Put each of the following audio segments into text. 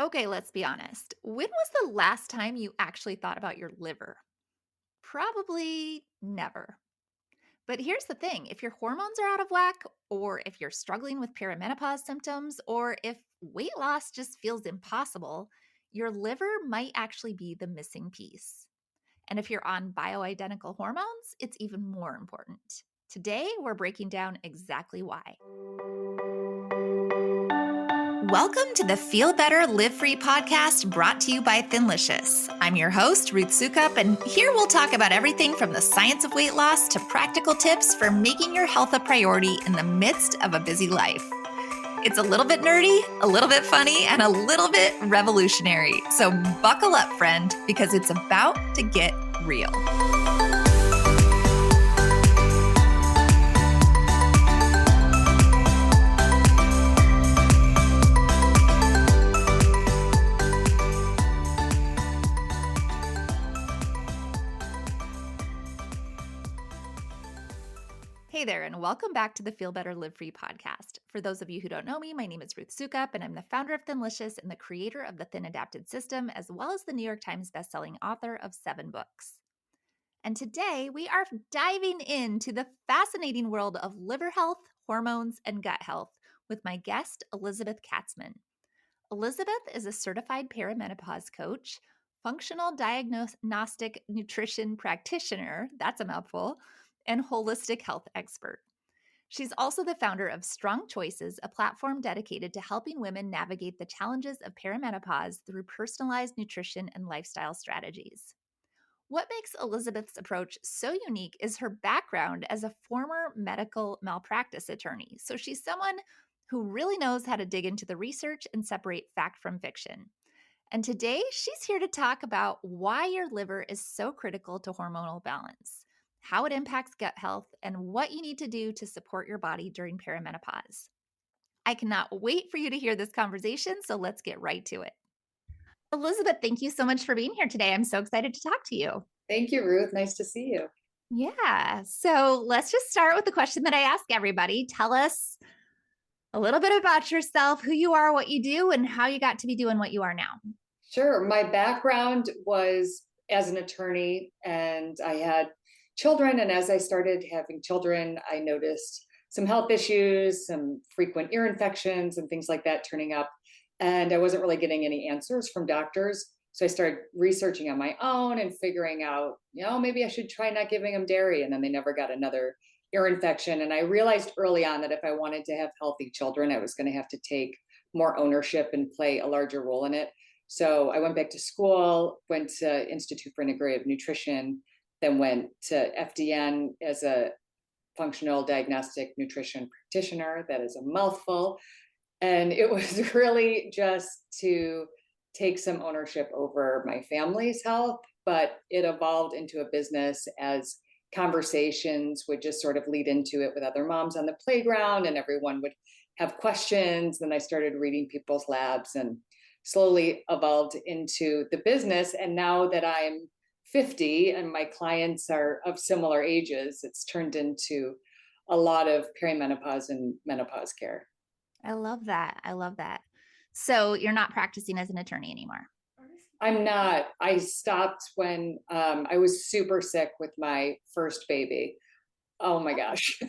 Okay, let's be honest. When was the last time you actually thought about your liver? Probably never. But here's the thing, if your hormones are out of whack, or if you're struggling with perimenopause symptoms, or if weight loss just feels impossible, your liver might actually be the missing piece. And if you're on bioidentical hormones, it's even more important. Today, we're breaking down exactly why. Welcome to the Feel Better, Live Free podcast brought to you by Thinlicious. I'm your host, Ruth Sukup, and here we'll talk about everything from the science of weight loss to practical tips for making your health a priority in the midst of a busy life. It's a little bit nerdy, a little bit funny, and a little bit revolutionary. So buckle up, friend, because it's about to get real. Hey there, and welcome back to the Feel Better, Live Free podcast. For those of you who don't know me, my name is Ruth Sukup, and I'm the founder of Thinlicious and the creator of the Thin Adapted System, as well as the New York Times bestselling author of 7 books. And today we are diving into the fascinating world of liver health, hormones, and gut health with my guest, Elizabeth Katzman. Elizabeth is a certified perimenopause coach, functional diagnostic nutrition practitioner, that's a mouthful, and holistic health expert. She's also the founder of Strong Choices, a platform dedicated to helping women navigate the challenges of perimenopause through personalized nutrition and lifestyle strategies. What makes Elizabeth's approach so unique is her background as a former medical malpractice attorney. So she's someone who really knows how to dig into the research and separate fact from fiction. And today, she's here to talk about why your liver is so critical to hormonal balance, how it impacts gut health, and what you need to do to support your body during perimenopause. I cannot wait for you to hear this conversation, so let's get right to it. Elizabeth, thank you so much for being here today. I'm so excited to talk to you. Thank you, Ruth. Nice to see you. Yeah. So let's just start with the question that I ask everybody. Tell us a little bit about yourself, who you are, what you do, and how you got to be doing what you are now. Sure. My background was as an attorney, and I had children. And as I started having children, I noticed some health issues, some frequent ear infections, and things like that turning up. And I wasn't really getting any answers from doctors. So I started researching on my own and figuring out, maybe I should try not giving them dairy. And then they never got another ear infection. And I realized early on that if I wanted to have healthy children, I was going to have to take more ownership and play a larger role in it. So I went back to school, went to Institute for Integrative Nutrition, then went to FDN as a functional diagnostic nutrition practitioner. That is a mouthful. And it was really just to take some ownership over my family's health, but it evolved into a business as conversations would just sort of lead into it with other moms on the playground, and everyone would have questions. Then I started reading people's labs and slowly evolved into the business. And now that I'm 50 and my clients are of similar ages, it's turned into a lot of perimenopause and menopause care. I love that. I love that. So you're not practicing as an attorney anymore? I'm not. I stopped when I was super sick with my first baby. Oh my gosh.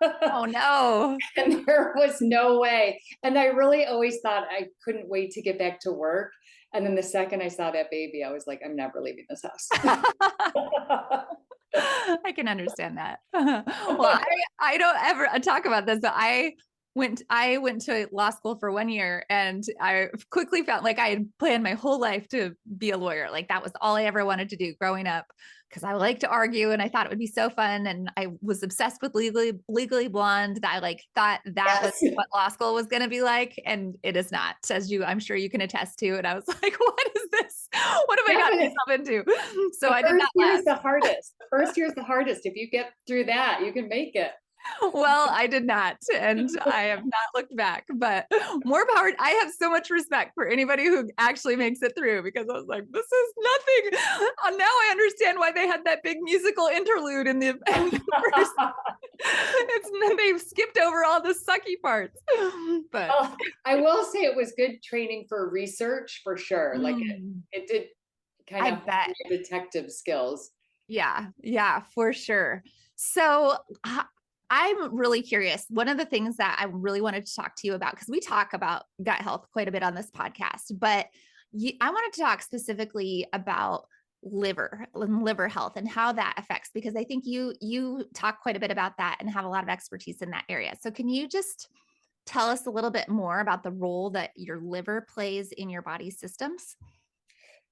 Oh, no. And there was no way. And I really always thought I couldn't wait to get back to work. And then the second I saw that baby, I was like, I'm never leaving this house. I can understand that. Well, I don't ever talk about this, but I went to law school for 1 year, and I quickly found like I had planned my whole life to be a lawyer. Like that was all I ever wanted to do growing up, because I like to argue and I thought it would be so fun. And I was obsessed with Legally Blonde. That I like thought that Yes. was what law school was going to be like. And it is not, as I'm sure you can attest to. And I was like, what is this? What have I gotten myself into? So I did not The first year last. is the hardest. The first year is the hardest. If you get through that, you can make it. Well, I did not, and I have not looked back, but more power. I have so much respect for anybody who actually makes it through because I was like, this is nothing. Now I understand why they had that big musical interlude in the, in the first. They've skipped over all the sucky parts, but Oh, I will say it was good training for research for sure. Like mm, it did kind I of bet. detective skills. Yeah, yeah, for sure. So I'm really curious. One of the things that I really wanted to talk to you about, because we talk about gut health quite a bit on this podcast, but I wanted to talk specifically about liver and liver health and how that affects, because I think you talk quite a bit about that and have a lot of expertise in that area. So can you just tell us a little bit more about the role that your liver plays in your body systems?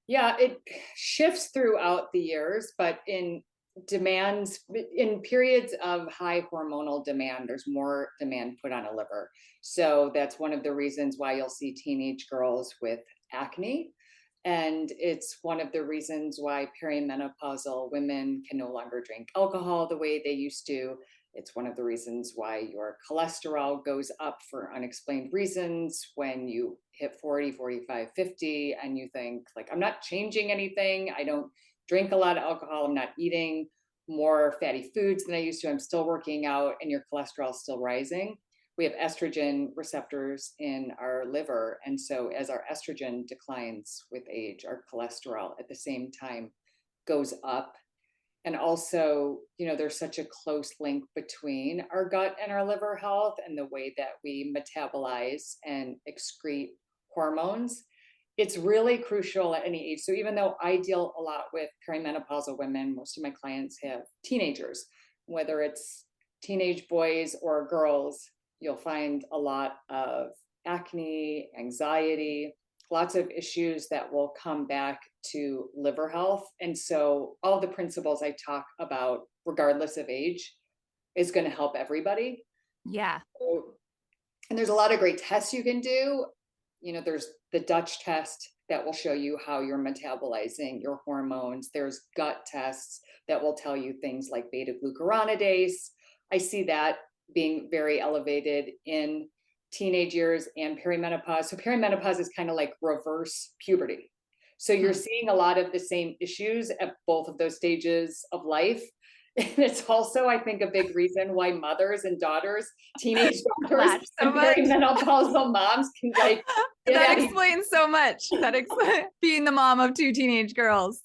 Yeah, it shifts throughout the years, but in periods of high hormonal demand, there's more demand put on a liver. So that's one of the reasons why you'll see teenage girls with acne. And it's one of the reasons why perimenopausal women can no longer drink alcohol the way they used to. It's one of the reasons why your cholesterol goes up for unexplained reasons when you hit 40, 45, 50, and you think, like, I'm not changing anything. I don't drink a lot of alcohol. I'm not eating more fatty foods than I used to. I'm still working out, and your cholesterol is still rising. We have estrogen receptors in our liver. And so as our estrogen declines with age, our cholesterol at the same time goes up. And also, there's such a close link between our gut and our liver health and the way that we metabolize and excrete hormones. It's really crucial at any age. So even though I deal a lot with perimenopausal women, most of my clients have teenagers, whether it's teenage boys or girls, you'll find a lot of acne, anxiety, lots of issues that will come back to liver health. And so all the principles I talk about, regardless of age, is going to help everybody. Yeah. So, and there's a lot of great tests you can do. There's the Dutch test that will show you how you're metabolizing your hormones. There's gut tests that will tell you things like beta glucuronidase. I see that being very elevated in teenage years and perimenopause. So perimenopause is kind of like reverse puberty. So you're seeing a lot of the same issues at both of those stages of life. And it's also, I think, a big reason why mothers and daughters, teenage daughters Match so and much. perimenopausal moms can That explains so much. That being the mom of two teenage girls.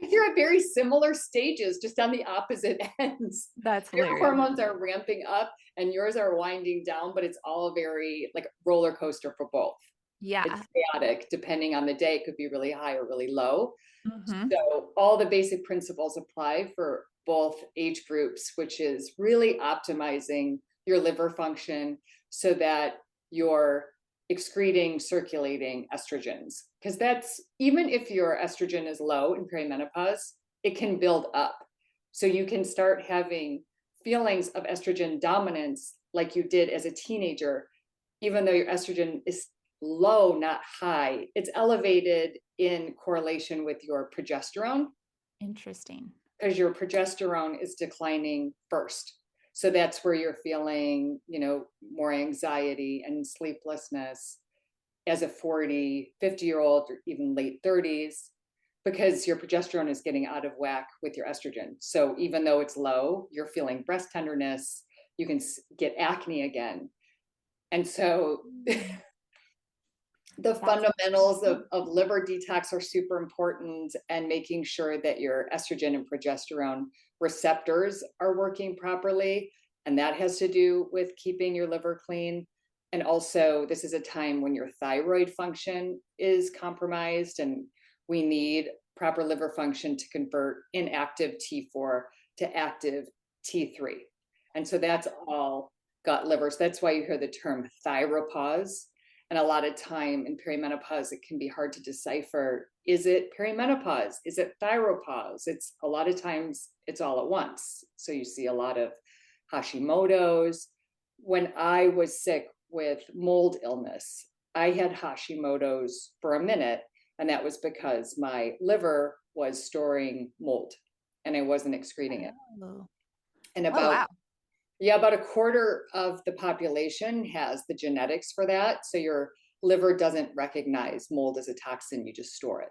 you're at very similar stages, just on the opposite ends. That's Their hilarious. hormones are ramping up and yours are winding down, but it's all very like roller coaster for both. Yeah. It's chaotic depending on the day. It could be really high or really low. Mm-hmm. So all the basic principles apply for both age groups, which is really optimizing your liver function so that you're excreting, circulating estrogens. Because that's, even if your estrogen is low in perimenopause, it can build up. So you can start having feelings of estrogen dominance like you did as a teenager, even though your estrogen is low, not high. It's elevated in correlation with your progesterone Interesting. because your progesterone is declining first. So that's where you're feeling, more anxiety and sleeplessness as a 40, 50-year-old, or even late 30s, because your progesterone is getting out of whack with your estrogen. So even though it's low, you're feeling breast tenderness, you can get acne again. And so the fundamentals of liver detox are super important, and making sure that your estrogen and progesterone receptors are working properly. And that has to do with keeping your liver clean. And also, this is a time when your thyroid function is compromised, and we need proper liver function to convert inactive T4 to active T3. And so that's all gut livers. That's why you hear the term thyropause. And a lot of time in perimenopause, it can be hard to decipher, is it perimenopause? Is it thyropause? It's a lot of times it's all at once. So you see a lot of Hashimoto's. When I was sick with mold illness, I had Hashimoto's for a minute, and that was because my liver was storing mold and I wasn't excreting it. Oh, And oh about wow. Yeah, about a quarter of the population has the genetics for that. So your liver doesn't recognize mold as a toxin, you just store it.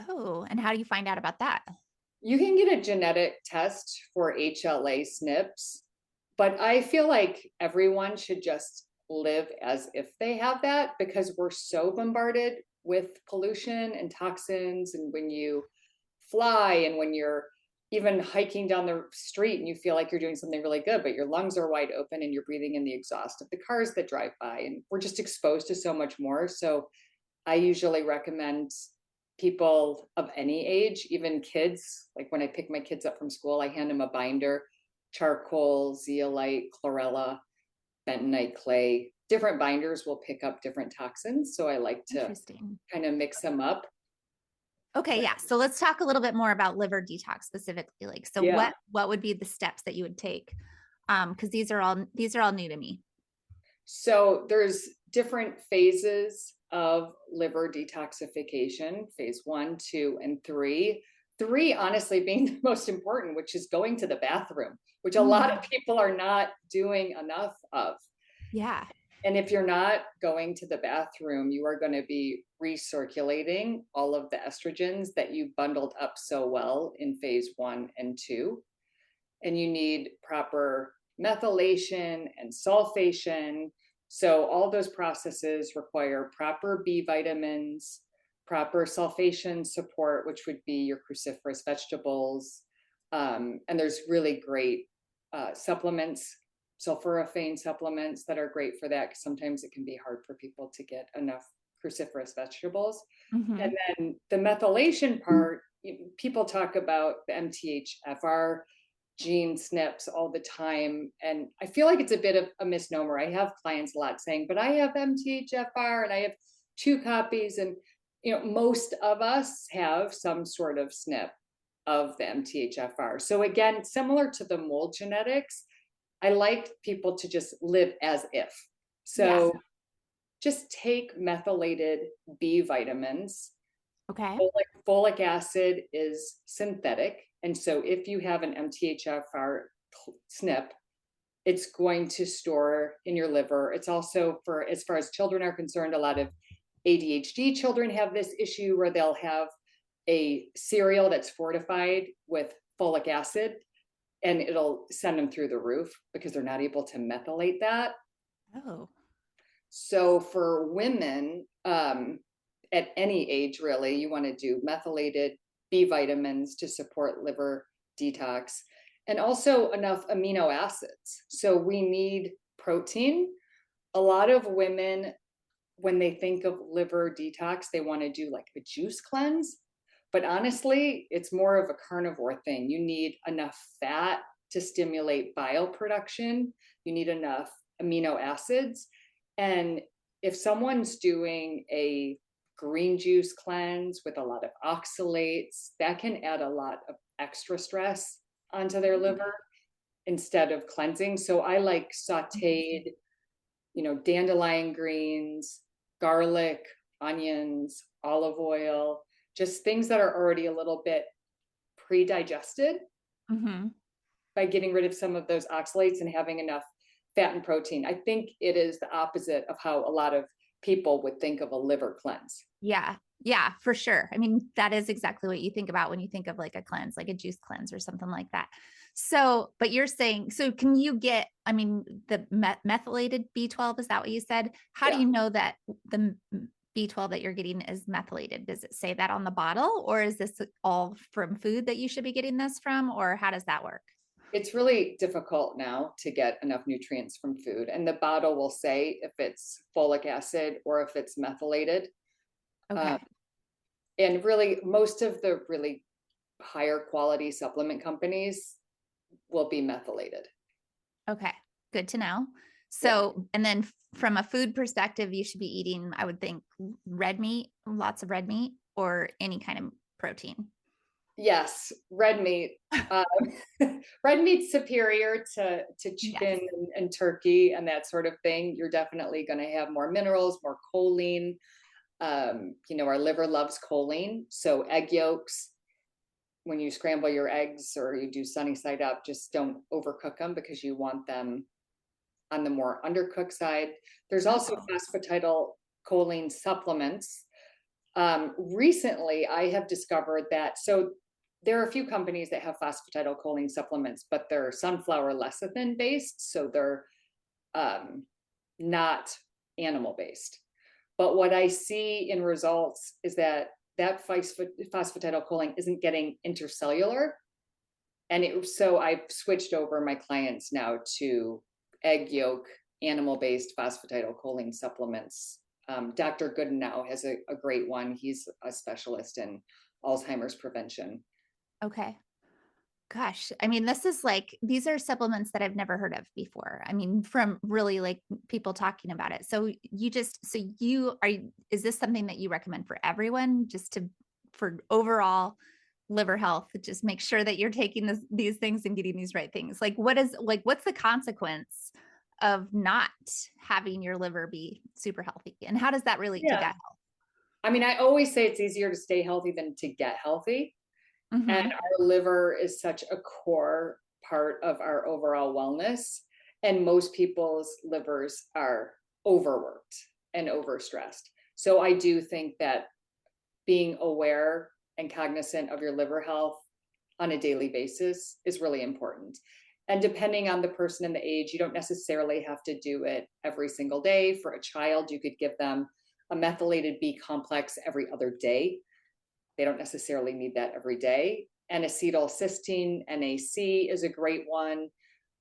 Oh, and how do you find out about that? You can get a genetic test for HLA SNPs, but I feel like everyone should just live as if they have that because we're so bombarded with pollution and toxins. And when you fly and when you're even hiking down the street and you feel like you're doing something really good, but your lungs are wide open and you're breathing in the exhaust of the cars that drive by, and we're just exposed to so much more. So I usually recommend people of any age, even kids, like when I pick my kids up from school, I hand them a binder, charcoal, zeolite, chlorella, bentonite clay. Different binders will pick up different toxins. So I like to Interesting. kind of mix them up. Okay, But yeah. So let's talk a little bit more about liver detox specifically. Like, so yeah. what would be the steps that you would take? Because these are all new to me. So there's different phases of liver detoxification, phase 1, 2, and 3. 3 honestly being the most important, which is going to the bathroom, which a lot of Mhm. people are not doing enough of. Yeah. And if you're not going to the bathroom, you are going to be recirculating all of the estrogens that you bundled up so well in phase 1 and 2. And you need proper methylation and sulfation. So all those processes require proper B vitamins, proper sulfation support, which would be your cruciferous vegetables. And there's really great supplements, sulforaphane supplements that are great for that, because sometimes it can be hard for people to get enough cruciferous vegetables. And Hmm. then the methylation part, people talk about the MTHFR gene SNPs all the time. And I feel like it's a bit of a misnomer. I have clients a lot saying, but I have MTHFR and I have 2 copies. And most of us have some sort of SNP of the MTHFR. So again, similar to the mold genetics, I like people to just live as if. Yeah. So just take methylated B vitamins. Okay. Folic acid is synthetic. And so if you have an MTHFR SNP, it's going to store in your liver. It's also, for as far as children are concerned, a lot of ADHD children have this issue where they'll have a cereal that's fortified with folic acid and it'll send them through the roof because they're not able to methylate that. Oh. So for women, at any age, really, you want to do methylated B vitamins to support liver detox and also enough amino acids. So we need protein. A lot of women, when they think of liver detox, they want to do like a juice cleanse. But honestly, it's more of a carnivore thing. You need enough fat to stimulate bile production, you need enough amino acids. And if someone's doing a green juice cleanse with a lot of oxalates, that can add a lot of extra stress onto their liver instead of cleansing. So I like sauteed, dandelion greens, garlic, onions, olive oil, just things that are already a little bit pre-digested, Hmm. by getting rid of some of those oxalates and having enough fat and protein. I think it is the opposite of how a lot of people would think of a liver cleanse. Yeah. Yeah, for sure. I mean, that is exactly what you think about when you think of like a cleanse, like a juice cleanse or something like that. So, but you're saying, so can you get, I mean, the methylated B12, is that what you said? How do Yeah. you know that the B12 that you're getting is methylated? Does it say that on the bottle, or is this all from food that you should be getting this from, or how does that work? It's really difficult now to get enough nutrients from food. And the bottle will say if it's folic acid or if it's methylated. Um, Okay. and really, most of the really higher quality supplement companies will be methylated. Okay. Good to know. Yeah. So, and then from a food perspective, you should be eating, I would think, red meat, lots of red meat, or any kind of protein. Yes, red meat. Uh, red meat's superior to chicken Yes. and turkey and that sort of thing. You're definitely going to have more minerals, more choline. Our liver loves choline, so egg yolks, when you scramble your eggs or you do sunny side up, just don't overcook them because you want them on the more undercooked side. There's also Oh, phosphatidylcholine supplements. Recently, I have discovered that, so there are a few companies that have phosphatidylcholine supplements, but they're sunflower lecithin based, so they're not animal based. But what I see in results is that phosphatidylcholine isn't getting intercellular. So I've switched over my clients now to egg yolk, animal based phosphatidylcholine supplements. Dr. Goodenow has a great one. He's a specialist in Alzheimer's prevention. okay. Gosh, I mean, this is like, these are supplements that I've never heard of before. I mean, from really like people talking about it. So is this something that you recommend for everyone just for overall liver health? Just make sure that you're taking these things and getting these right things. Like, what's the consequence of not having your liver be super healthy? And how does that relate to Yeah. gut I mean, I always say it's easier to stay healthy than to get healthy. health? And Mm-hmm. our liver is such a core part of our overall wellness. And most people's livers are overworked and overstressed. So I do think that being aware and cognizant of your liver health on a daily basis is really important. And depending on the person and the age, you don't necessarily have to do it every single day. For a child, you could give them a methylated B complex every other day. They don't necessarily need that every day. And acetylcysteine, NAC, is a great one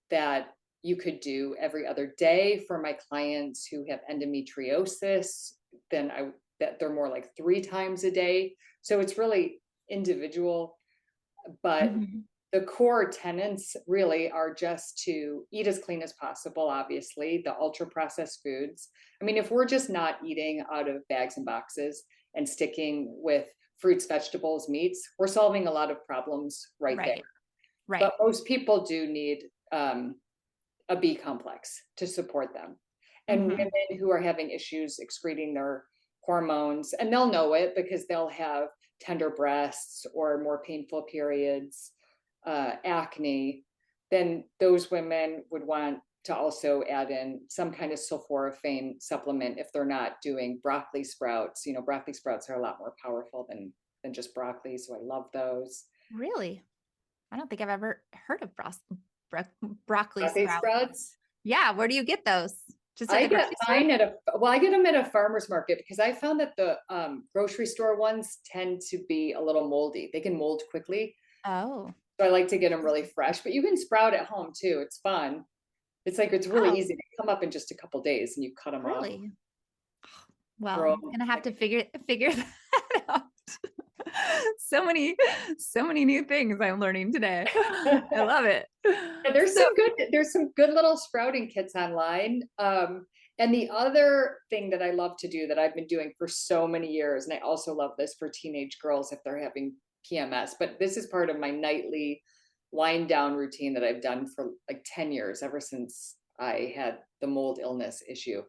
that you could do every other day. For my clients who have endometriosis, that they're more like 3 times a day. So it's really individual, but Mm-hmm. the core tenets really are just to eat as clean as possible, obviously, the ultra processed foods. I mean, if we're just not eating out of bags and boxes and sticking with fruits, vegetables, meats, we're solving a lot of problems right there. Right. Right. But most people do need a B complex to support them. And Mm-hmm. women who are having issues excreting their hormones, and they'll know it because they'll have tender breasts or more painful periods, acne, then those women would want to also add in some kind of sulforaphane supplement if they're not doing broccoli sprouts. You know, broccoli sprouts are a lot more powerful than just broccoli, so I love those. Really? I don't think I've ever heard of broccoli Broccoli sprout. sprouts. Yeah, where do you get those? Just at I the get grocery store? mine I get them at a farmer's market because I found that the grocery store ones tend to be a little moldy. They can mold quickly. Oh, So I like to get them really fresh, but you can sprout at home too. It's fun. It's really oh, easy. They come up in just a couple days and you cut them up, really? Well, throw I'm them. gonna have to figure that out. So many new things I'm learning today. I love it. Yeah, So, there's some good little sprouting kits online. And the other thing that I love to do that I've been doing for so many years, and I also love this for teenage girls if they're having PMS, but this is part of my nightly wind down routine that I've done for like 10 years, ever since I had the mold illness issue,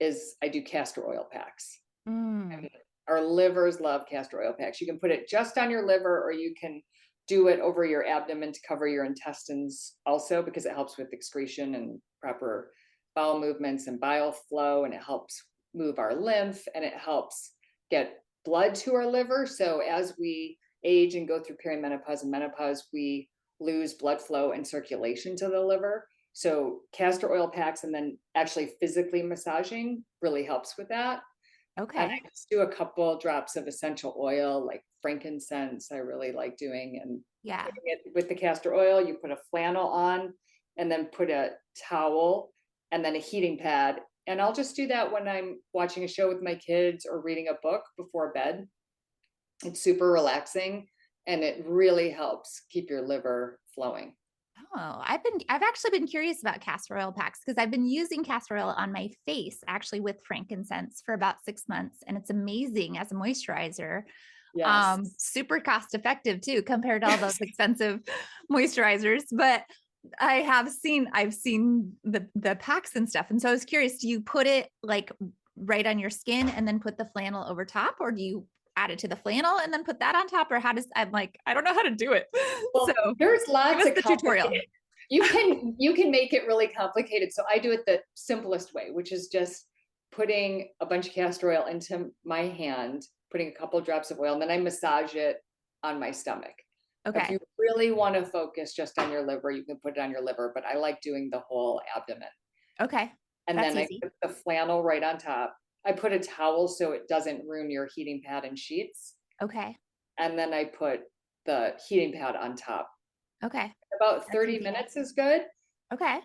is I do castor oil packs. mm, Our livers love castor oil packs. You can put it just on your liver, or you can do it over your abdomen to cover your intestines also, because it helps with excretion and proper bowel movements and bile flow, and it helps move our lymph, and it helps get blood to our liver. So as we age and go through perimenopause and menopause, we lose blood flow and circulation to the liver. So castor oil packs and then actually physically massaging really helps with that. And okay. I just do a couple drops of essential oil, like frankincense, I really like doing, and Yeah. putting it with the castor oil. You put a flannel on and then put a towel and then a heating pad. And I'll just do that when I'm watching a show with my kids or reading a book before bed. It's super relaxing and it really helps keep your liver flowing. Oh, I've actually been curious about castor oil packs because I've been using castor oil on my face actually with frankincense for about 6 months, and it's amazing as a moisturizer. Yes. Super cost effective too compared to all those expensive moisturizers. But I've seen the packs and stuff, and so I was curious. Do you put it like right on your skin and then put the flannel over top, or do you add it to the flannel and then put that on top? Or I'm like, I don't know how to do it. So Well, there's give lots us of the tutorial. complicated. You can make it really complicated. So I do it the simplest way, which is just putting a bunch of castor oil into my hand, putting a couple drops of oil, and then I massage it on my stomach. If Okay. you really want to focus just on your liver, you can put it on your liver, but I like doing the whole abdomen. Okay. And That's then I easy. put the flannel right on top. I put a towel so it doesn't ruin your heating pad and sheets. Okay. And then I put the heating pad on top. Okay. About That's 30 easy. minutes is good. Okay.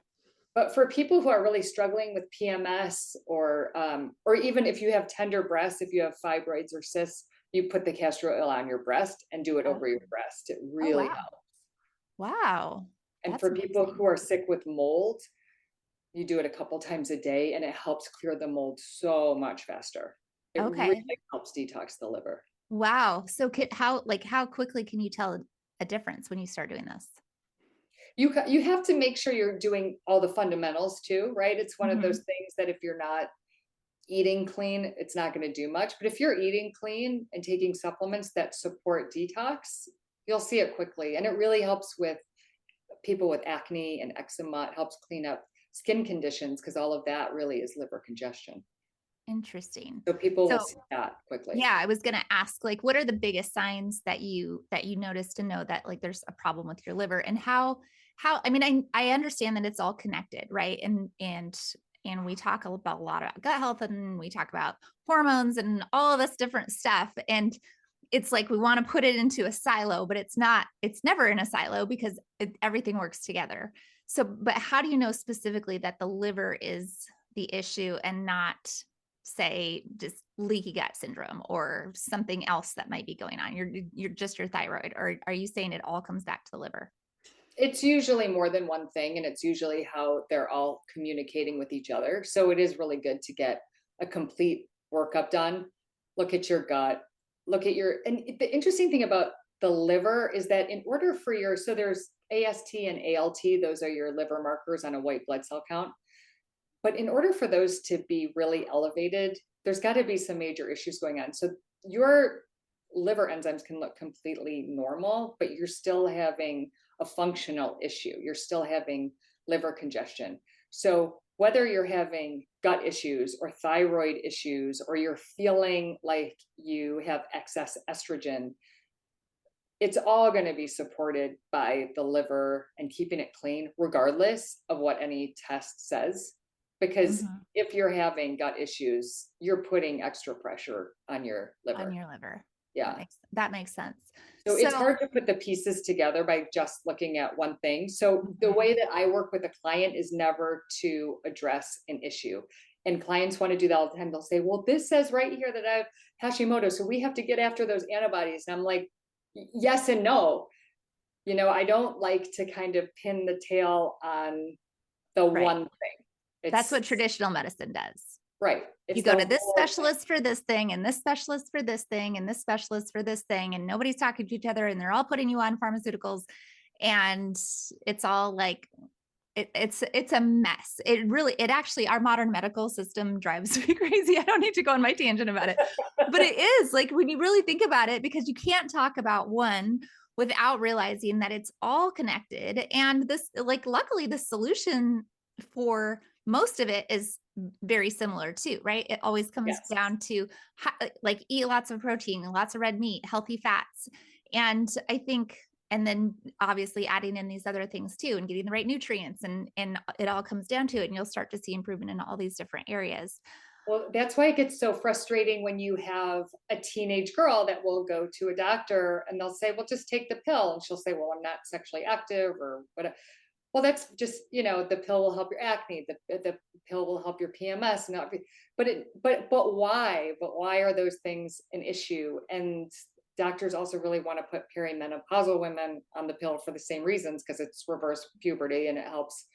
But for people who are really struggling with PMS, or even if you have tender breasts, if you have fibroids or cysts, you put the castor oil on your breast and do it Oh, over your breast. It oh really wow. helps. Wow. And That's for people amazing. who are sick with mold, you do it a couple times a day and it helps clear the mold so much faster. It really Okay. helps detox the liver. Wow. So how quickly can you tell a difference when you start doing this? You have to make sure you're doing all the fundamentals too, right? It's one of those Mhm. things that if you're not eating clean, it's not going to do much. But if you're eating clean and taking supplements that support detox, you'll see it quickly. And it really helps with people with acne and eczema. It helps clean up skin conditions because all of that really is liver congestion. Interesting. So people will So see that quickly. yeah, I was going to ask, like, what are the biggest signs that you notice to know that like there's a problem with your liver, and I mean, I understand that it's all connected, right? And we talk about a lot about gut health, and we talk about hormones and all of this different stuff, and it's like we want to put it into a silo, but it's never in a silo because everything works together. So, but how do you know specifically that the liver is the issue and not, say, just leaky gut syndrome or something else that might be going on? You're just your thyroid, or are you saying it all comes back to the liver? It's usually more than one thing, and it's usually how they're all communicating with each other. So it is really good to get a complete workup done. Look at your gut, and the interesting thing about the liver is that in order for so there's AST and ALT, those are your liver markers on a white blood cell count. But in order for those to be really elevated, there's got to be some major issues going on. So your liver enzymes can look completely normal, but you're still having a functional issue. You're still having liver congestion. So whether you're having gut issues or thyroid issues, or you're feeling like you have excess estrogen, it's all going to be supported by the liver and keeping it clean, regardless of what any test says. Because Mhm. if you're having gut issues, you're putting extra pressure on your On liver. your liver. Yeah. That makes sense. So it's So, hard to put the pieces together by just looking at one thing. So the mhm. way that I work with a client is never to address an issue. And clients want to do that all the time. They'll say, well, this says right here that I have Hashimoto, so we have to get after those antibodies. And I'm like, yes and no. I don't like to kind of pin the tail on the Right. one thing. That's It's what traditional medicine does. right. You It's go the to this whole thing. specialist for this thing, and this specialist for this thing, and this specialist for this thing, and nobody's talking to each other, and they're all putting you on pharmaceuticals, and it's all like it's a mess. It actually, our modern medical system drives me crazy. I don't need to go on my tangent about it, but it is like when you really think about it, because you can't talk about one without realizing that it's all connected. And this, like, luckily, the solution for most of it is very similar too, right? It always comes Yes. down to like eat lots of protein, lots of red meat, healthy fats. And I think, and then obviously adding in these other things too, and getting the right nutrients, and it all comes down to it, and you'll start to see improvement in all these different areas. Well, that's why it gets so frustrating when you have a teenage girl that will go to a doctor and they'll say, well, just take the pill. And she'll say, well, I'm not sexually active or whatever. Well, that's just, the pill will help your acne. The pill will help your PMS. But why? But why are those things an issue? And doctors also really want to put perimenopausal women on the pill for the same reasons, because it's reverse puberty and it helps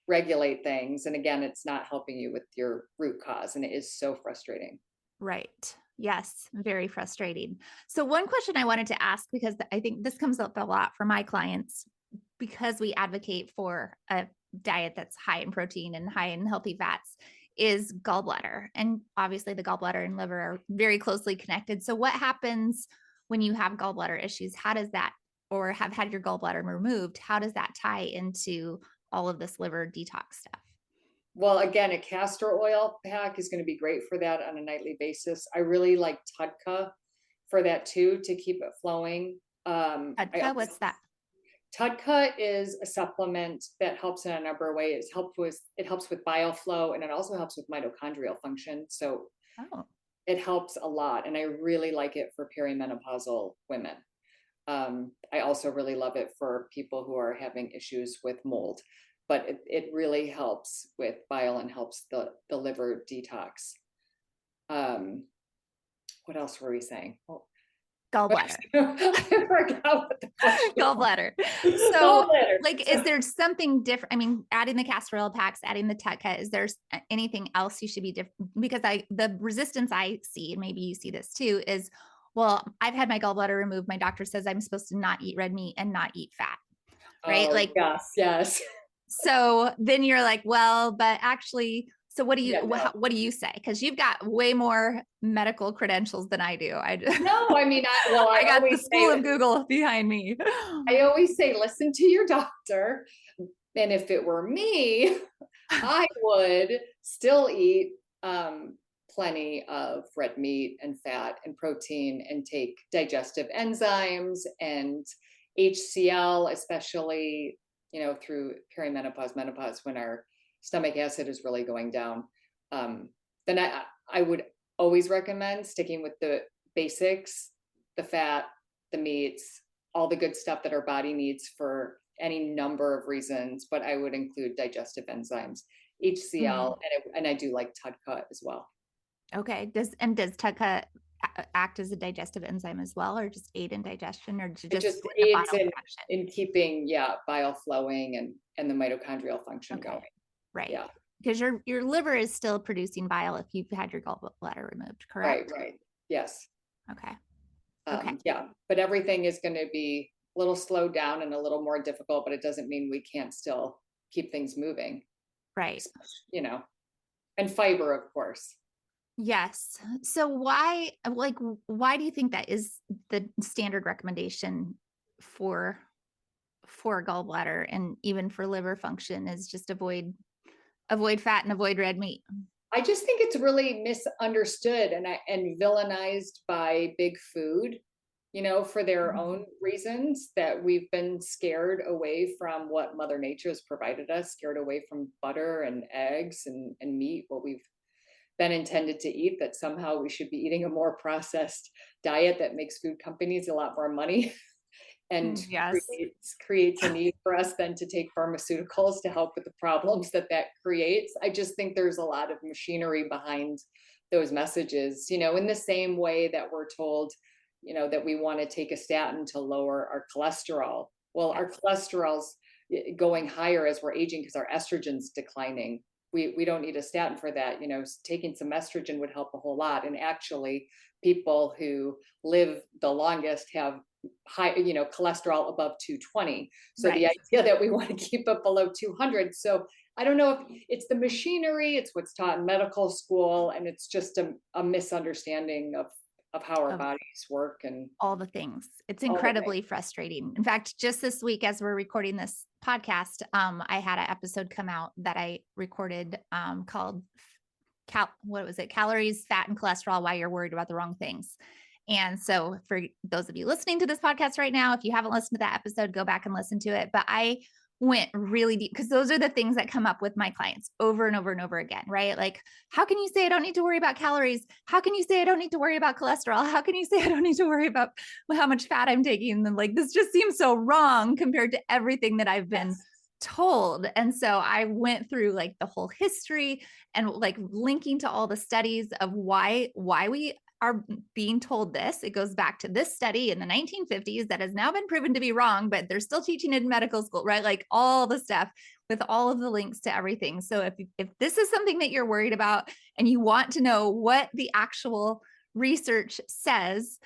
regulate things. And again, it's not helping you with your root cause. And it is so frustrating. Right. Yes, very frustrating. So one question I wanted to ask, because I think this comes up a lot for my clients, because we advocate for a diet that's high in protein and high in healthy fats, is gallbladder. And obviously the gallbladder and liver are very closely connected. So what happens when you have gallbladder issues? How does that, or have had your gallbladder removed, how does that tie into all of this liver detox stuff? Well, again, a castor oil pack is going to be great for that on a nightly basis. I really like Tudka for that too, to keep it flowing. Adka, what's that? Tudka is a supplement that helps in a number of ways. It helps with bile flow, and it also helps with mitochondrial function. So Oh, it helps a lot, and I really like it for perimenopausal women. I also really love it for people who are having issues with mold, but it really helps with bile and helps the liver detox. What else were we saying? Oh, gallbladder. I forgot what the question was. Gallbladder. So, Gallbladder. like, is there something different? I mean, adding the castor oil packs, adding the Tutka, is there anything else you should be different? Because the resistance I see, and maybe you see this too, is, well, I've had my gallbladder removed. My doctor says I'm supposed to not eat red meat and not eat fat, right? Oh, Like, yes, yes. so then you're like, well, but actually, so what do you Yeah, no. what do you say? Because you've got way more medical credentials than I do. No, I mean, I got the school of Google behind me. I always say, listen to your doctor. And if it were me, I would still eat plenty of red meat and fat and protein and take digestive enzymes and HCl, especially, through perimenopause, menopause, when our stomach acid is really going down. Then I would always recommend sticking with the basics, the fat, the meats, all the good stuff that our body needs for any number of reasons, but I would include digestive enzymes, HCl, and I do like Tudka as well. Okay. Does Tutka act as a digestive enzyme as well, or just aid in digestion, or It just just in the aids bile production? in keeping, bile flowing and the mitochondrial function Okay. going. Right. Yeah. Because your liver is still producing bile if you've had your gallbladder removed, Right, correct? right. Yes. Okay. Okay. Yeah, but everything is going to be a little slowed down and a little more difficult, but it doesn't mean we can't still keep things moving, Right. you know, and fiber, of course. Yes. So why do you think that is the standard recommendation for gallbladder and even for liver function, is just avoid fat and avoid red meat? I just think it's really misunderstood and villainized by big food, for their own reasons, that we've been scared away from what Mother Nature has provided us, scared away from butter and eggs and meat, what we've been intended to eat, that somehow we should be eating a more processed diet that makes food companies a lot more money and Yes. creates a need for us then to take pharmaceuticals to help with the problems that creates. I just think there's a lot of machinery behind those messages, in the same way that we're told, that we want to take a statin to lower our cholesterol. Well, our cholesterol's going higher as we're aging because our estrogen's declining. We don't need a statin for that. Taking some estrogen would help a whole lot. And actually, people who live the longest have high, cholesterol above 220. So Right. the idea that we want to keep it below 200. So I don't know if it's the machinery, it's what's taught in medical school, and it's just a misunderstanding of how our Of bodies work and all the things. It's all the things. incredibly frustrating. In fact, just this week, as we're recording this podcast, I had an episode come out that I recorded called what was it? Calories, fat, and cholesterol, why you're worried about the wrong things. And so for those of you listening to this podcast right now, if you haven't listened to that episode, go back and listen to it. But I went really deep because those are the things that come up with my clients over and over and over again, right? Like, how can you say I don't need to worry about calories? How can you say I don't need to worry about cholesterol? How can you say I don't need to worry about how much fat I'm taking? And like, this just seems so wrong compared to everything that I've been told. And so I went through like the whole history and like linking to all the studies of why we are being told this. It goes back to this study in the 1950s that has now been proven to be wrong, but they're still teaching it in medical school, right? Like all the stuff with all of the links to everything. So if this is something that you're worried about and you want to know what the actual research says,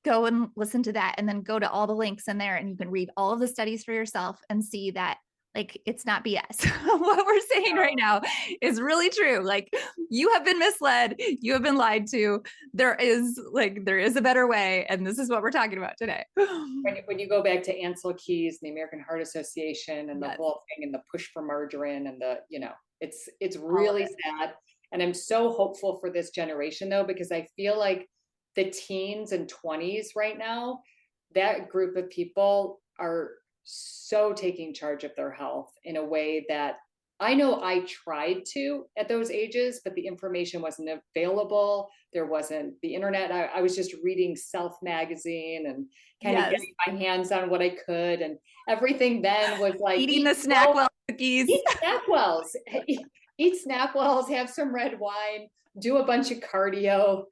go and listen to that and then go to all the links in there and you can read all of the studies for yourself and see that like, it's not BS. What we're saying right now is really true. Like, you have been misled, you have been lied to. There is a better way, and this is what we're talking about today. When you go back to Ansel Keys, the American Heart Association, and the Yes, whole thing, and the push for margarine, and it's all of really it. sad. And I'm so hopeful for this generation though, because I feel like the teens and 20s right now, that group of people are so taking charge of their health in a way that I know I tried to at those ages, but the information wasn't available. There wasn't the internet. I was just reading Self magazine and kind of Yes. getting my hands on what I could. And everything then was like, Eating the snack well cookies. eat Snackwells, eat Snackwells, have some red wine, do a bunch of cardio.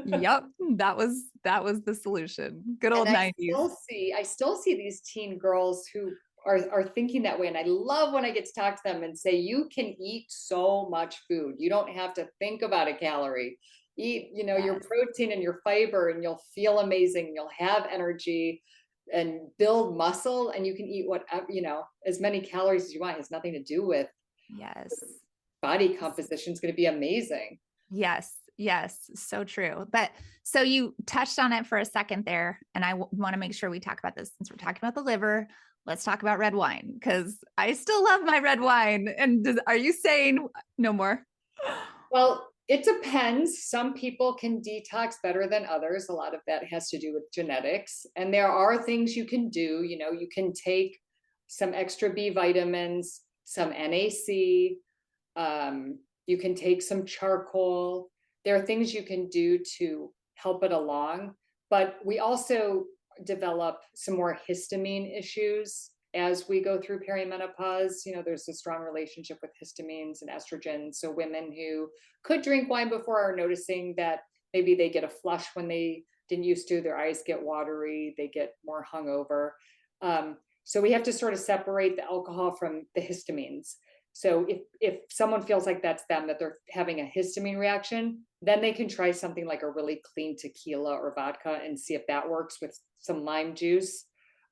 Yep, that was the solution. Good And old I 90s. still see these teen girls who are thinking that way. And I love when I get to talk to them and say, you can eat so much food. You don't have to think about a calorie. Eat, your Yes. protein and your fiber, and you'll feel amazing. You'll have energy and build muscle, and you can eat whatever, as many calories as you want. It has nothing to do with Yes. body composition. Is going to be amazing. Yes. Yes. So true. But so you touched on it for a second there, and I want to make sure we talk about this since we're talking about the liver. Let's talk about red wine because I still love my red wine. And are you saying no more? Well, it depends. Some people can detox better than others. A lot of that has to do with genetics. And there are things you can do. You can take some extra B vitamins, some NAC, you can take some charcoal. There are things you can do to help it along. But we also develop some more histamine issues as we go through perimenopause. There's a strong relationship with histamines and estrogen. So women who could drink wine before are noticing that maybe they get a flush when they didn't used to, their eyes get watery, they get more hungover. So we have to sort of separate the alcohol from the histamines. So if someone feels like that's them, that they're having a histamine reaction, then they can try something like a really clean tequila or vodka and see if that works with some lime juice.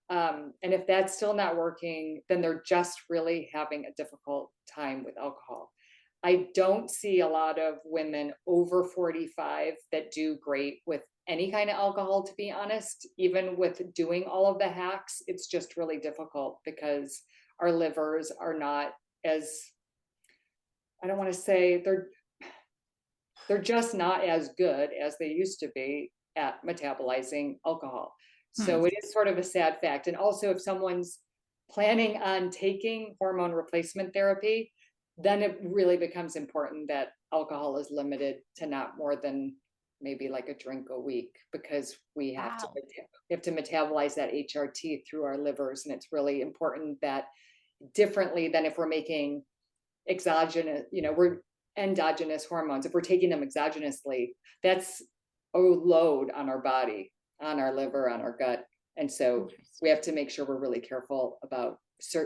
And if that's still not working, then they're just really having a difficult time with alcohol. I don't see a lot of women over 45 that do great with any kind of alcohol, to be honest. Even with doing all of the hacks, it's just really difficult because our livers are not as, I don't want to say they're just not as good as they used to be at metabolizing alcohol. Hmm. So it is sort of a sad fact. And also, if someone's planning on taking hormone replacement therapy, then it really becomes important that alcohol is limited to not more than maybe like a drink a week, because we have Wow. to metabolize that HRT through our livers. And it's really important that, differently than if we're making exogenous, we're endogenous hormones. If we're taking them exogenously, that's a load on our body, on our liver, on our gut. And so we Interesting. have to make sure we're really careful about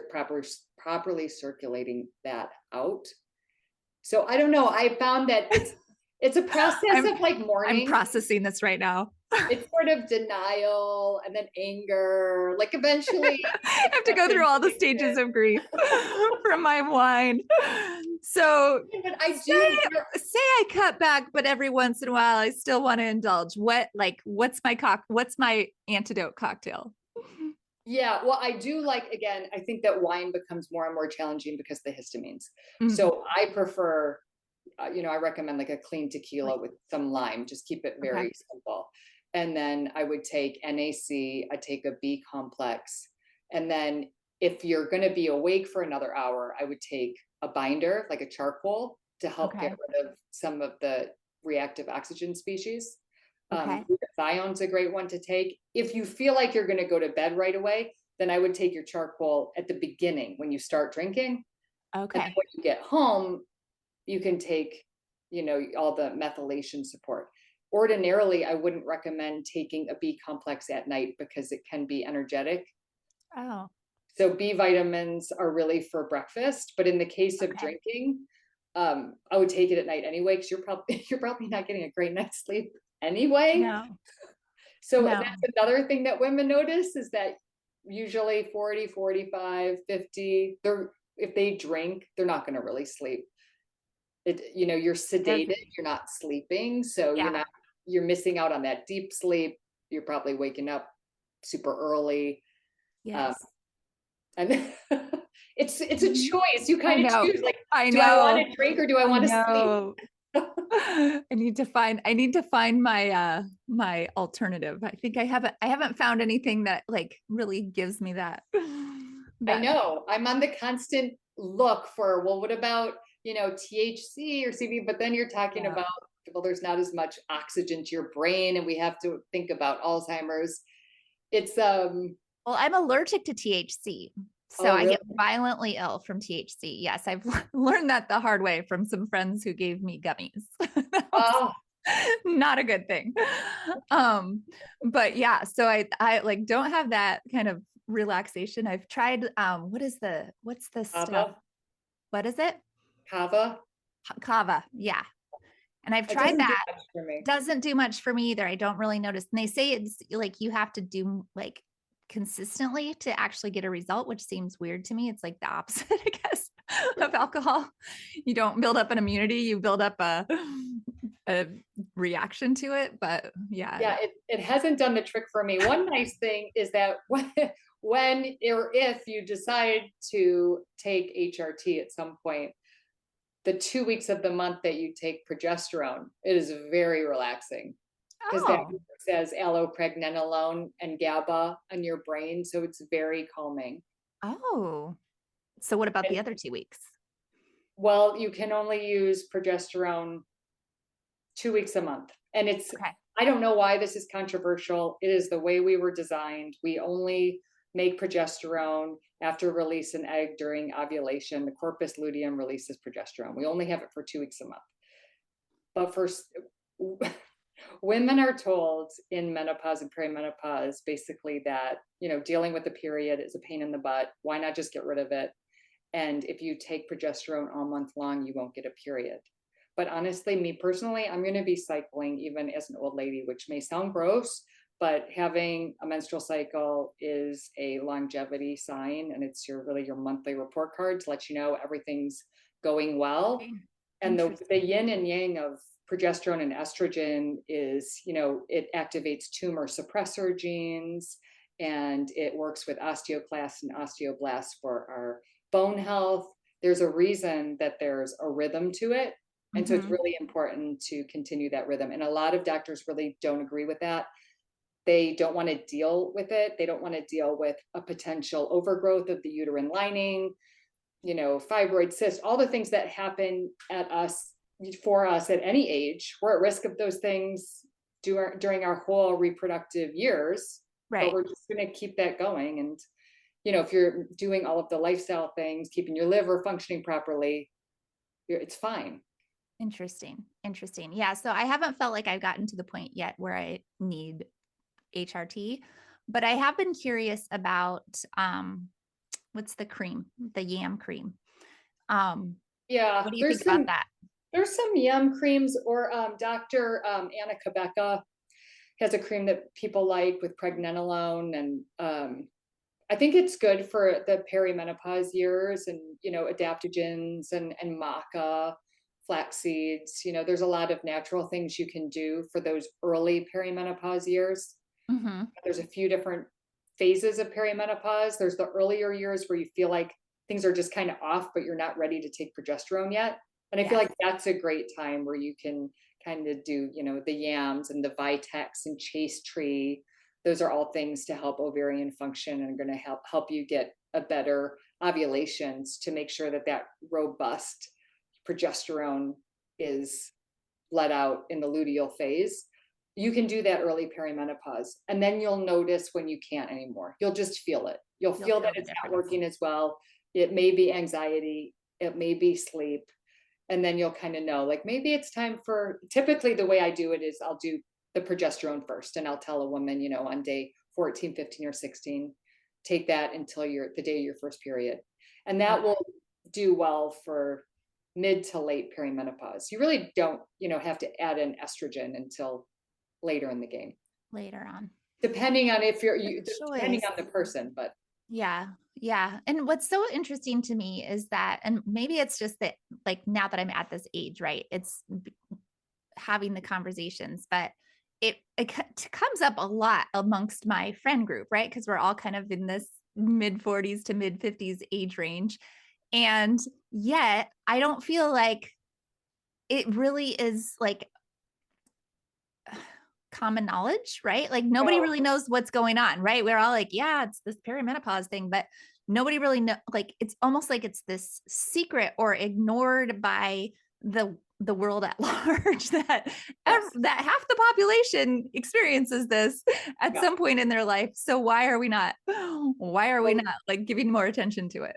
properly circulating that out. So I don't know. I found that it's a process I'm of like I'm mourning. processing this right now. It's sort of denial and then anger. Like eventually I have to go through acceptance all the kicks stages in. of grief from my wine. So But I do. say I cut back, but every once in a while I still want to indulge. What's my antidote cocktail? Yeah, well, I do like, again, I think that wine becomes more and more challenging because of the histamines. Mm, So I prefer, I recommend like a clean like, tequila with some lime, just keep it okay. very simple. And then I would take NAC, I take a B complex. And then if you're going to be awake for another hour, I would take a binder, like a charcoal, to help get Okay. rid of some of the reactive oxygen species. Okay. Glutathione a great one to take. If you feel like you're going to go to bed right away, then I would take your charcoal at the beginning when you start drinking. And then Okay. when you get home, you can take, all the methylation support. Ordinarily, I wouldn't recommend taking a B complex at night because it can be energetic. Oh, So B vitamins are really for breakfast, but in the case of okay. drinking, I would take it at night anyway, because you're probably not getting a great night's sleep anyway. No, So no. that's another thing that women notice, is that usually 40, 45, 50. If they drink, they're not going to really sleep. You're sedated, Doesn't. you're not sleeping. So Yeah. you're missing out on that deep sleep. You're probably waking up super early. Um, Yes. and it's a Mhm. choice. You I kind of know. choose like, I do I want know. to drink or do I I want to sleep? know. I need to find my alternative. I think I haven't found anything that like really gives me that I that know. I'm on the constant look for, well, what about, THC or CB? But then you're talking yeah. about, well, there's not as much oxygen to your brain, and we have to think about Alzheimer's. It's Well, I'm allergic to THC. So oh I really? get violently ill from THC. Yes, I've learned that the hard way from some friends who gave me gummies. That was Oh, not a good thing. Um, but yeah, so I like don't have that kind of relaxation. I've tried what's the stuff? kava, What is it? kava. Kava. Yeah. And I've It tried doesn't do that. much for me. Doesn't do much for me either. I don't really notice. And they say it's like you have to do like consistently to actually get a result, which seems weird to me. It's like the opposite, I guess, of alcohol. You don't build up an immunity, you build up a reaction to it. But yeah. Yeah, it hasn't done the trick for me. One nice thing is that when or if you decide to take HRT at some point, the 2 weeks of the month that you take progesterone, it is very relaxing because that Oh, works as allopregnanolone and GABA on your brain. So it's very calming. oh. So what about And the other 2 weeks? well, you can only use progesterone 2 weeks a month. And Okay. I don't know why this is controversial. It is the way we were designed. We only make progesterone after release an egg during ovulation. The corpus luteum releases progesterone. We only have it for 2 weeks a month. But for women are told in menopause and perimenopause basically that, dealing with the period is a pain in the butt. Why not just get rid of it? And if you take progesterone all month long, you won't get a period. But honestly, me personally, I'm going to be cycling even as an old lady, which may sound gross, but having a menstrual cycle is a longevity sign, and it's your monthly report card to let you know everything's going well. Okay. And the Interesting. yin and yang of progesterone and estrogen is, it activates tumor suppressor genes, and it works with osteoclasts and osteoblasts for our bone health. There's a reason that there's a rhythm to it. And so it's Mm-hmm. really important to continue that rhythm. And a lot of doctors really don't agree with that. They don't want to deal with it. They don't want to deal with a potential overgrowth of the uterine lining, fibroid cyst, all the things that happen for us at any age. We're at risk of those things during our whole reproductive years, but Right. we're just going to keep that going. And, if you're doing all of the lifestyle things, keeping your liver functioning properly, it's fine. Interesting. Interesting. Yeah. So I haven't felt like I've gotten to the point yet where I need HRT, but I have been curious about what's the cream, the yam cream. Um, Yeah, what do you think about that? there's some yum creams, or Dr. Anna Kabeka has a cream that people like with pregnenolone, and I think it's good for the perimenopause years, and adaptogens and maca, flax seeds. There's a lot of natural things you can do for those early perimenopause years. Mm-hmm. There's a few different phases of perimenopause. There's the earlier years where you feel like things are just kind of off, but you're not ready to take progesterone yet. And I feel Yes. like that's a great time where you can kind of do, the yams and the vitex and chase tree. Those are all things to help ovarian function and are going to help you get a better ovulations to make sure that robust progesterone is let out in the luteal phase. You can do that early perimenopause, and then you'll notice when you can't anymore. You'll just feel it. You'll You'll feel that feel the it's not difference. working as well. It may be anxiety, it may be sleep, and then you'll kind of know, like, maybe it's time for, typically the way I do it is I'll do the progesterone first, and I'll tell a woman, on day 14, 15, or 16, take that until the day of your first period. And that Okay. will do well for mid to late perimenopause. You really don't, have to add an estrogen until later in the game. Later on. depending on if you're, Good depending choice. on the person, but Yeah. Yeah. And what's so interesting to me is that, and maybe it's just that, like, now that I'm at this age, right? It's having the conversations, but it comes up a lot amongst my friend group, right? Because we're all kind of in this mid 40s to mid 50s age range. And yet I don't feel like it really is like common knowledge, right? Like nobody no, really knows what's going on, right? We're all like, yeah, it's this perimenopause thing, but nobody really know. Like it's almost like it's this secret or ignored by the world at large that yes, that half the population experiences this at yeah. some point in their life. So why are we So not like giving more attention to it?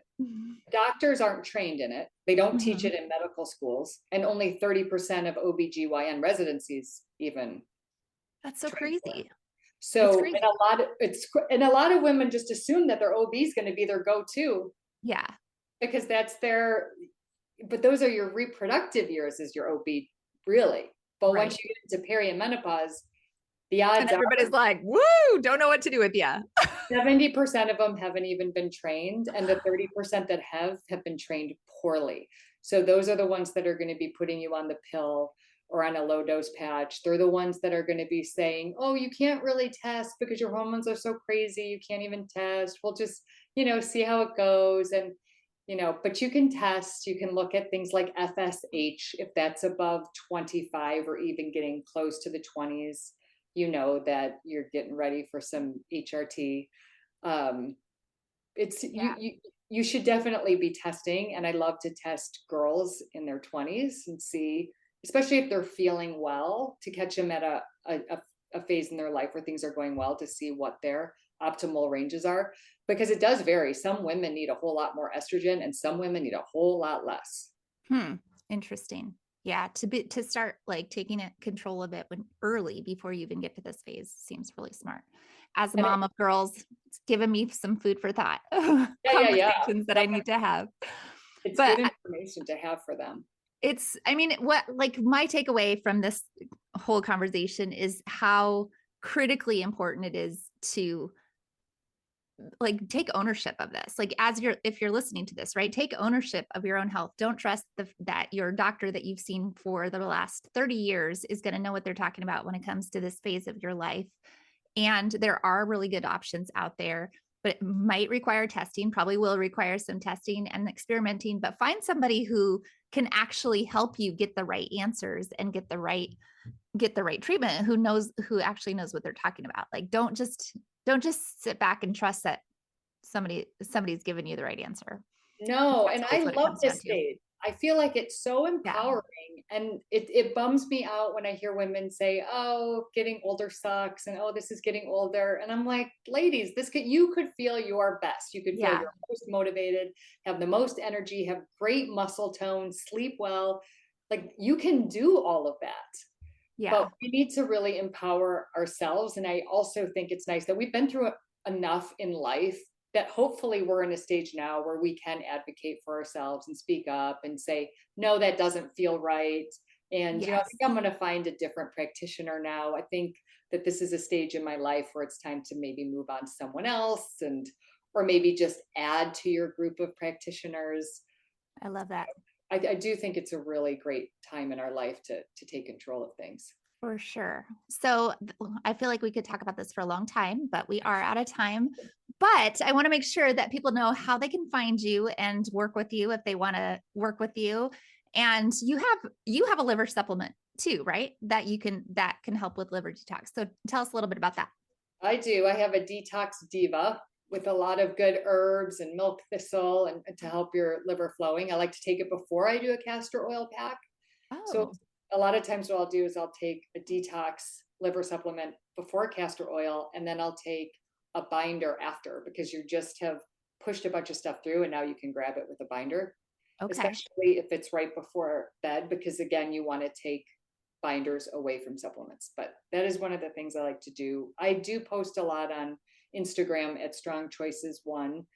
doctors aren't trained in it. They don't teach Mhm. it in medical schools, and only 30% of OBGYN residencies even That's so train for it. crazy. It's So, and crazy. a lot of women just assume that their OB is going to be their go-to Yeah. because that's their, but those are your reproductive years as your OB, really. But once Right. you get into perimenopause, the And odds are everybody's like, woo, don't know what to do with you. 70% of them haven't even been trained, and the 30% that have been trained poorly. So those are the ones that are going to be putting you on the pill or on a low dose patch. They're the ones that are going to be saying, oh, you can't really test because your hormones are so crazy. You can't even test. We'll just, see how it goes. And, but you can test, you can look at things like FSH, if that's above 25 or even getting close to the 20s, that you're getting ready for some HRT. um, it's Yeah. you should definitely be testing, and I love to test girls in their 20s and see, especially if they're feeling well, to catch them at a phase in their life where things are going well, to see what their optimal ranges are, because it does vary. Some women need a whole lot more estrogen and some women need a whole lot less. Hmm. Interesting. Yeah. To start like taking control of it when early before you even get to this phase seems really smart. As a And mom of girls, it's given me some food for thought, yeah, conversations that I need to have. it's good But information to have for them. I mean, what like my takeaway from this whole conversation is how critically important it is to like take ownership of this, like as you're if you're listening to this, right, take ownership of your own health. Don't trust that your doctor that you've seen for the last 30 years is going to know what they're talking about when it comes to this phase of your life. And there are really good options out there, but it might require testing, probably will require some testing and experimenting, but find somebody who can actually help you get the right answers and get the right treatment, who actually knows what they're talking about. Like don't just sit back and trust that somebody's given you the right answer. No, That's and I always what it love comes down this to. stage. I feel like it's so Yeah. empowering, and it bums me out when I hear women say, "Oh, getting older sucks," and "Oh, this is getting older." And I'm like, "Ladies, you could feel your best. You could feel Yeah. your most motivated, have the most energy, have great muscle tone, sleep well. Like you can do all of that." But Yeah. we need to really empower ourselves. And I also think it's nice that we've been through enough in life that hopefully we're in a stage now where we can advocate for ourselves and speak up and say, no, that doesn't feel right. And, I Yes. think I'm going to find a different practitioner now. I think that this is a stage in my life where it's time to maybe move on to someone else, or maybe just add to your group of practitioners. I love that. I do think it's a really great time in our life to take control of things. For sure. So I feel like we could talk about this for a long time, but we are out of time. But I want to make sure that people know how they can find you and work with you if they want to work with you. And you have a liver supplement too, right? That can help with liver detox. So tell us a little bit about that. I do. I have a detox diva with a lot of good herbs and milk thistle and to help your liver flowing. I like to take it before I do a castor oil pack. So Oh, a lot of times what I'll do is I'll take a detox liver supplement before castor oil, and then I'll take a binder after, because you just have pushed a bunch of stuff through and now you can grab it with a binder, okay. especially if it's right before bed, because again, you want to take binders away from supplements. But that is one of the things I like to do. I do post a lot on Instagram at Strong Choices One,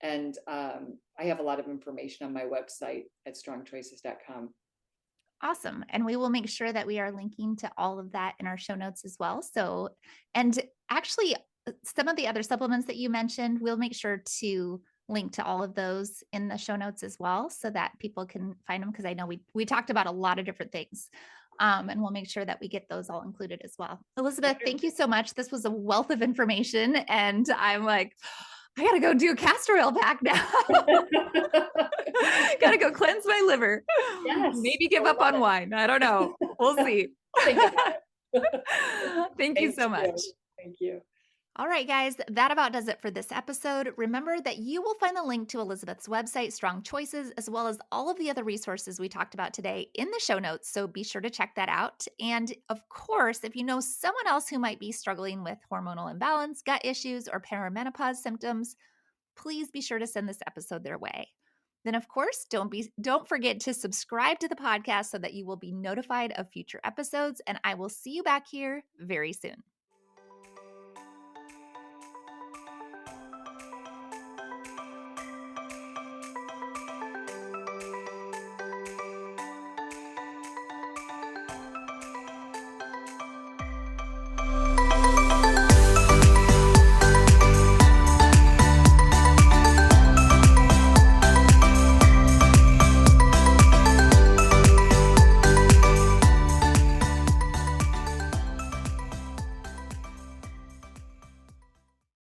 and I have a lot of information on my website at strongchoices.com. Awesome. And we will make sure that we are linking to all of that in our show notes as well. So, and actually, some of the other supplements that you mentioned, we'll make sure to link to all of those in the show notes as well so that people can find them. Cause I know we talked about a lot of different things. And we'll make sure that we get those all included as well. Elizabeth, thank you so much. This was a wealth of information. And I'm like, I gotta go do a castor oil pack now. Gotta go cleanse my liver. Yes. Maybe give up on wine. I don't know. We'll see. Think about it. Thank you so much. Thank you. All right, guys, that about does it for this episode. Remember that you will find the link to Elizabeth's website, Strong Choices, as well as all of the other resources we talked about today in the show notes. So be sure to check that out. And of course, if you know someone else who might be struggling with hormonal imbalance, gut issues, or perimenopause symptoms, please be sure to send this episode their way. Then, of course, don't forget to subscribe to the podcast so that you will be notified of future episodes. And I will see you back here very soon.